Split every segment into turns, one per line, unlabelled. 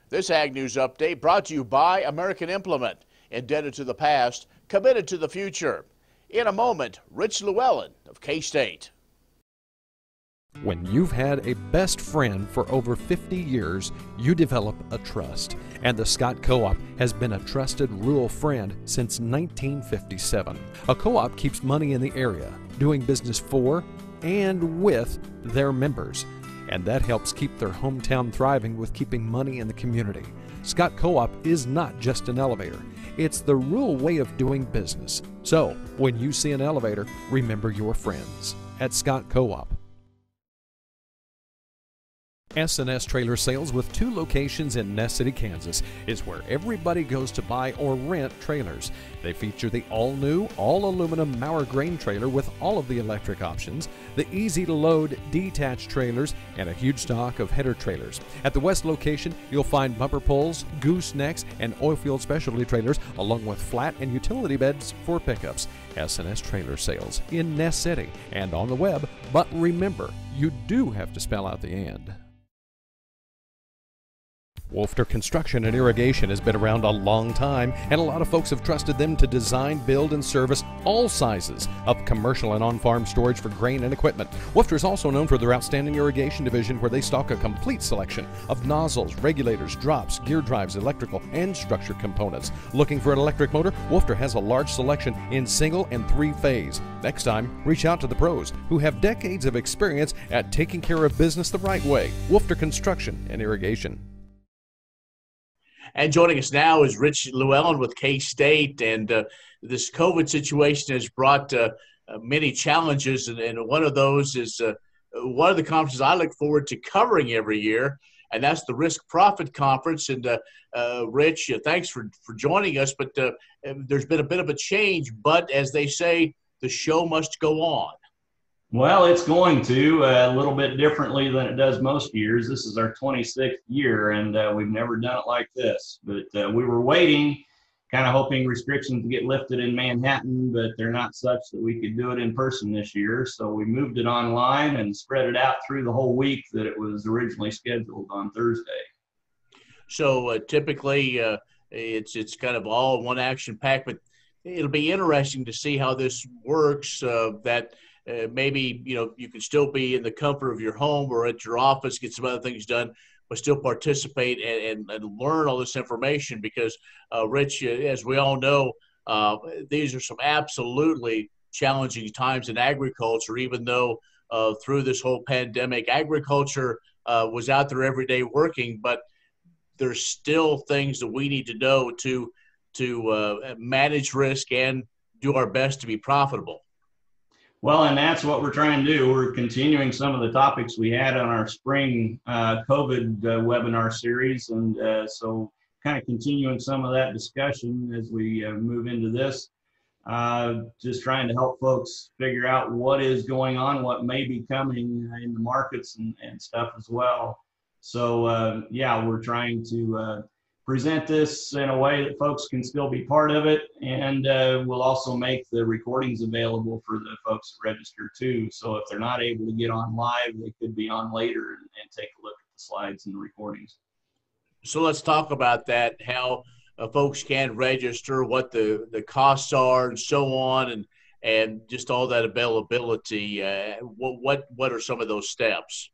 This Ag News Update brought to you by American Implement, indebted to the past, committed to the future. In a moment, Rich Lewellen of K-State.
When you've had a best friend for over 50 years, you develop a trust. And the Scott Co-op has been a trusted rural friend since 1957. A co-op keeps money in the area, doing business for and with their members. And that helps keep their hometown thriving with keeping money in the community. Scott Co-op is not just an elevator. It's the rural way of doing business. So, when you see an elevator, remember your friends at Scott Co-op. S&S Trailer Sales, with 2 locations in Ness City, Kansas, is where everybody goes to buy or rent trailers. They feature the all-new, all-aluminum Mauer grain trailer with all of the electric options, the easy-to-load detached trailers, and a huge stock of header trailers. At the west location, you'll find bumper poles, goosenecks, and oilfield specialty trailers, along with flat and utility beds for pickups. S&S Trailer Sales in Ness City and on the web, but remember, you do have to spell out the "and." Wolfter Construction and Irrigation has been around a long time, and a lot of folks have trusted them to design, build, and service all sizes of commercial and on-farm storage for grain and equipment. Wolfter is also known for their outstanding irrigation division, where they stock a complete selection of nozzles, regulators, drops, gear drives, electrical, and structure components. Looking for an electric motor? Wolfter has a large selection in single and 3-phase. Next time, reach out to the pros who have decades of experience at taking care of business the right way. Wolfter Construction and Irrigation.
And joining us now is Rich Lewellen with K-State. And this COVID situation has brought many challenges. And one of those is one of the conferences I look forward to covering every year, and that's the Risk Profit Conference. And Rich, thanks for joining us. But there's been a bit of a change. But as they say, the show must go on.
Well, it's going to a little bit differently than it does most years. This is our 26th year, and we've never done it like this. But we were waiting, kind of hoping restrictions get lifted in Manhattan, but they're not such that we could do it in person this year. So we moved it online and spread it out through the whole week that it was originally scheduled on Thursday.
So typically it's kind of all one action pack, but it'll be interesting to see how this works. Maybe, you can still be in the comfort of your home or at your office, get some other things done, but still participate and learn all this information because, Rich, as we all know, these are some absolutely challenging times in agriculture, even though through this whole pandemic, agriculture was out there every day working, but there's still things that we need to know to manage risk and do our best to be profitable.
Well, and that's what we're trying to do. We're continuing some of the topics we had on our spring COVID webinar series. And so kind of continuing some of that discussion as we move into this, just trying to help folks figure out what is going on, what may be coming in the markets and stuff as well. So, yeah, we're trying to present this in a way that folks can still be part of it, and we'll also make the recordings available for the folks that register too. So if they're not able to get on live, they could be on later and take a look at the slides and the recordings.
So let's talk about that, how folks can register, what the costs are and so on, and just all that availability. What are some of those steps?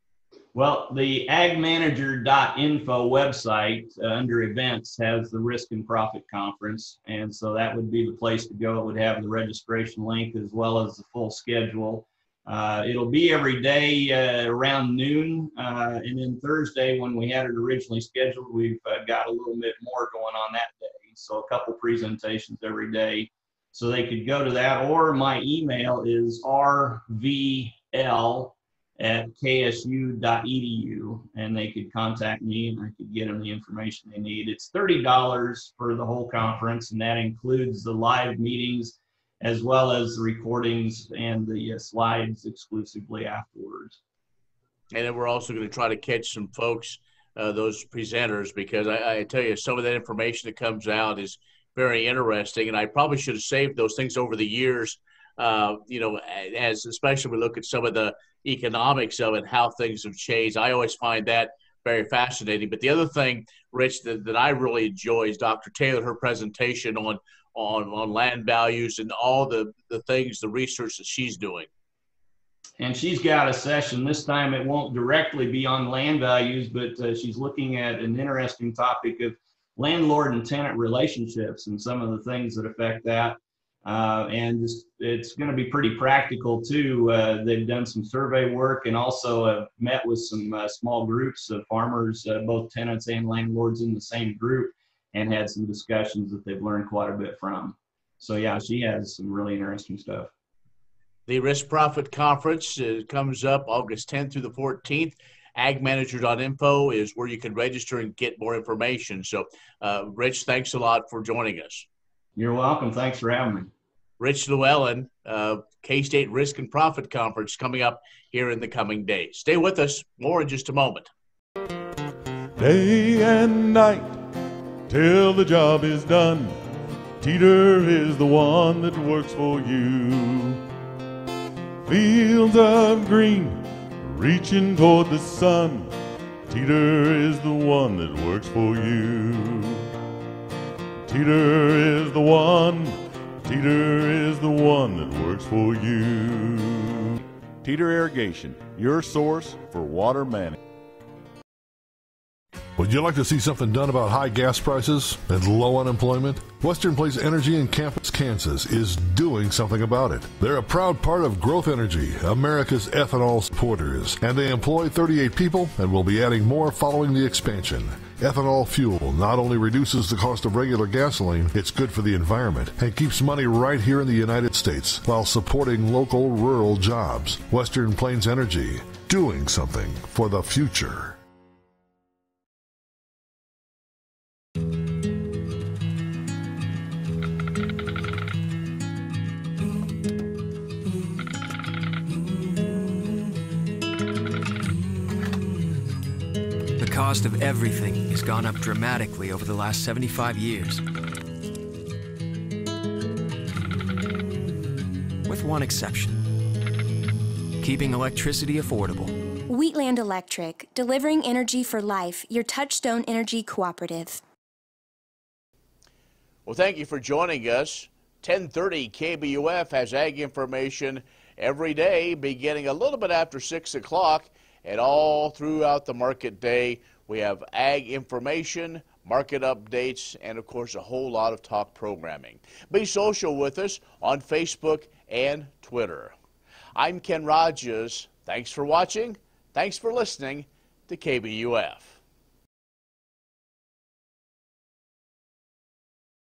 Well, the agmanager.info website under events has the Risk and Profit Conference. And so that would be the place to go. It would have the registration link as well as the full schedule. It'll be every day around noon. And then Thursday, when we had it originally scheduled, we've got a little bit more going on that day. So a couple presentations every day. So they could go to that, or my email is rvl@ksu.edu, and they could contact me and I could get them the information they need. It's $30 for the whole conference, and that includes the live meetings as well as the recordings and the slides exclusively afterwards.
And then we're also going to try to catch some folks, those presenters, because I tell you, some of that information that comes out is very interesting, and I probably should have saved those things over the years, as especially we look at some of the economics of it, how things have changed. I always find that very fascinating. But the other thing, Rich, that I really enjoy is Dr. Taylor, her presentation on land values and all the things, the research that she's doing.
And she's got a session this time. It won't directly be on land values, but she's looking at an interesting topic of landlord and tenant relationships and some of the things that affect that. And it's going to be pretty practical too. They've done some survey work and also met with some small groups of farmers, both tenants and landlords in the same group, and had some discussions that they've learned quite a bit from. So yeah, she has some really interesting stuff.
The Risk Profit Conference comes up August 10th through the 14th. Agmanager.info is where you can register and get more information. So, Rich, thanks a lot for joining us.
You're welcome. Thanks for having me.
Rich Lewellen, K-State Risk and Profit Conference coming up here in the coming days. Stay with us. More in just a moment.
Day and night till the job is done. Teeter is the one that works for you. Fields of green, reaching toward the sun. Teeter is the one that works for you. Teeter is the one. Teeter is the one that works for you. Teeter Irrigation, your source for water management.
Would you like to see something done about high gas prices and low unemployment? Western Place Energy in Campus, Kansas is doing something about it. They're a proud part of Growth Energy, America's ethanol supporters, and they employ 38 people and will be adding more following the expansion. Ethanol fuel not only reduces the cost of regular gasoline, it's good for the environment and keeps money right here in the United States while supporting local rural jobs. Western Plains Energy, doing something for the future.
The cost of everything has gone up dramatically over the last 75 years. With one exception: keeping electricity affordable.
Wheatland Electric, delivering energy for life, your Touchstone Energy Cooperative.
Well, thank you for joining us. 1030 KBUF has ag information every day, beginning a little bit after 6 o'clock, and all throughout the market day. We have ag information, market updates, and of course a whole lot of talk programming. Be social with us on Facebook and Twitter. I'm Ken Rogers. Thanks for watching. Thanks for listening to KBUF.